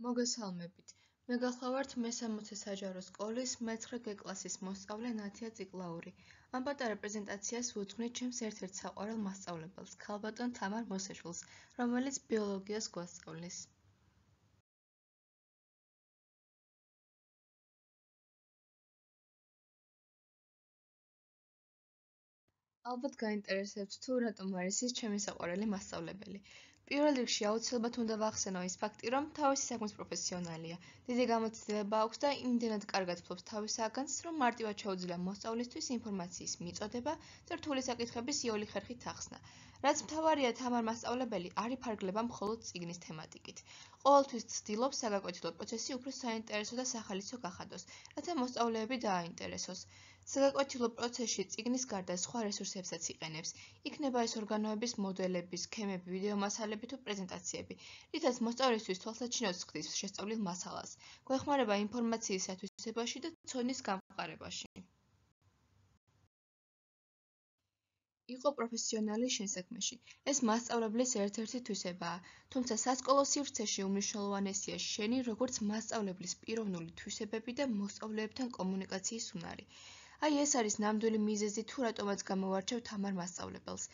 მოგესალმებით. მე გახლავართ მე-60 საჯარო სკოლის მე-9 G კლასის მოსწავლე ნათია ციკლაური. ამ პატარა პრეზენტაციას ვუძღვნით ჩემს ერთ-ერთ საყვარელ მასწავლებელს, ქალბატონ თამარ მოსაშვილს, რომელიც ბიოლოგიას გვასწავლის. ალბათ გაინტერესებთ თუ რატომ არის ის ჩემი საყვარელი მასწავლებელი. პირველ რიგში აუცილებლად უნდა ვახსენო ის ფაქტი, რომ თავისი საქმის პროფესიონალია. დიდი გამოცდილება აქვს და იმდენად კარგად ფლობს თავის საგანძს, რომ მარტივად შეუძლია მოსწავლისთვის ინფორმაციის მიწოდება და რთული საკითხების იოლი ხერხით ახსნა. რაც მთავარია, თამარ მასწავლებელი არ იფარგლება მხოლოდ წიგნის თემატიკით. ყოველთვის ცდილობს საგაკვეთილო პროცესი უფრო საინტერესო და სახალისო გახადოს, რათა მოსწავლეები დააინტერესოს. საგაკვეთილო პროცესში წიგნის გარდა სხვა რესურსებსაც იყენებს. იქნება ეს ორგანოების მოდელები, სქემები, ვიდეო მასალები თუ პრეზენტაციები, რითაც მოსწავლისთვის თვალსაჩინოდ ხდის შესწავლილ მასალას. გვეხმარება ინფორმაციის ათვისებაში და ცოდნის გამყარებაში. იყო პროფესიონალი შენ საქმეში. ეს მასწავლებლის ერთ-ერთი თვისებაა, თუმცა სასკოლო სივრცეში უმნიშვნელოვანესია შენი როგორც მასწავლებლის პიროვნული თვისებები და მოსწავლეებთან კომუნიკაციის უნარი. აი ეს არის ნამდვილი მიზეზი თუ რატომაც გამოვარჩევ თამარ მასწავლებელს.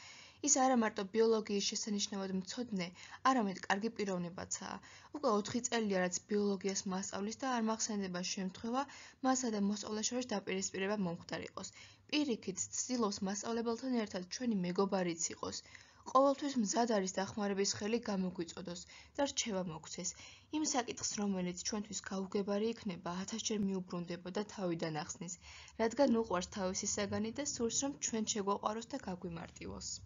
ის არა მარტო ბიოლოგიის შესანიშნავად მცოდნე, არამედ კარგი პიროვნებაცაა. უკვე 4 წელია რაც ბიოლოგიას მასწავლის და არ მახსენდება შემთხვევა, მასა და მოსწავლეს შორის დაპირისპირება მომხდარ იყოს. პირიქით, ცდილობს მასწავლებელთან ერთად ჩვენი მეგობარიც იყოს. ყოველთვის მზად არის დახმარების ხელი გამოგვიწოდოს და რჩევა მოგცეს. იმ საკითხს, რომელიც ჩვენთვის გაუგებარი იქნება, 1000-ჯერ მიუბრუნდება და თავიდან ახსნის, რადგან უყვარს თავისი საგანი და სურს, რომ ჩვენ შეგვაყვაროს და გაგვიმარტივოს.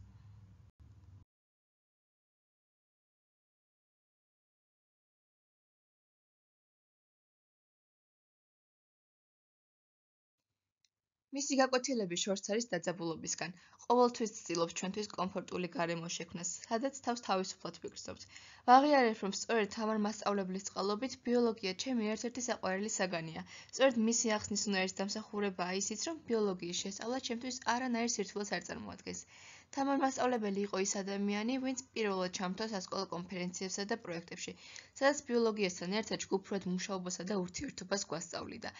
მისი გაკვეთილები შორს არის დაძაბულობისგან. ყოველთვის ცდილობს ჩვენთვის კომფორტული გარემო შექმნას, სადაც თავს თავისუფლად ვიგრძნობთ. ვაღიარებ, რომ სწორედ თამარ მასწავლებლის წყალობით ბიოლოგია ჩემი ერთ-ერთი საყვარელი საგანია. სწორედ მისი ახსნის უნარის დამსახურებაა ისიც, რომ ბიოლოგიის შესწავლა ჩემთვის არანაირ სირთულეს არ წარმოადგენს. თამარ მასწავლებელი იყო ის ადამიანი, ვინც პირველად ჩამოთვლა სასკოლო კონფერენციებსა და პროექტებში, სადაც ბიოლოგიასთან ერთად ჯგუფურად მუშაობასა და ურთიერთობას გვასწავლიდა.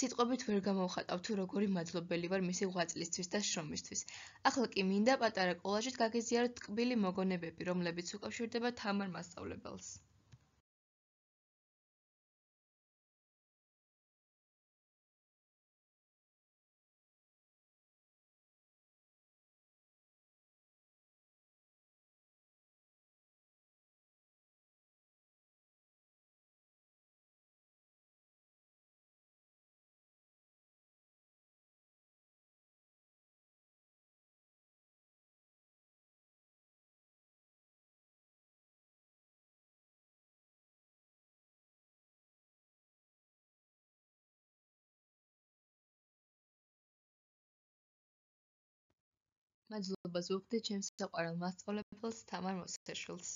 სიტყვებით ვერ გამოვხატავ თუ როგორი მადლობელი ვარ მისი ღვაწლისთვის და შრომისთვის. ახლა კი მინდა პატარა კოლაჟით გაგიზიაროთ ტკბილი მოგონებები, რომლებიც უკავშირდება თამარ მასწავლებელს. მადლობას ვუხდი ჩემს საყვარელ მასწავლებელს თამარ მოსაშვილს.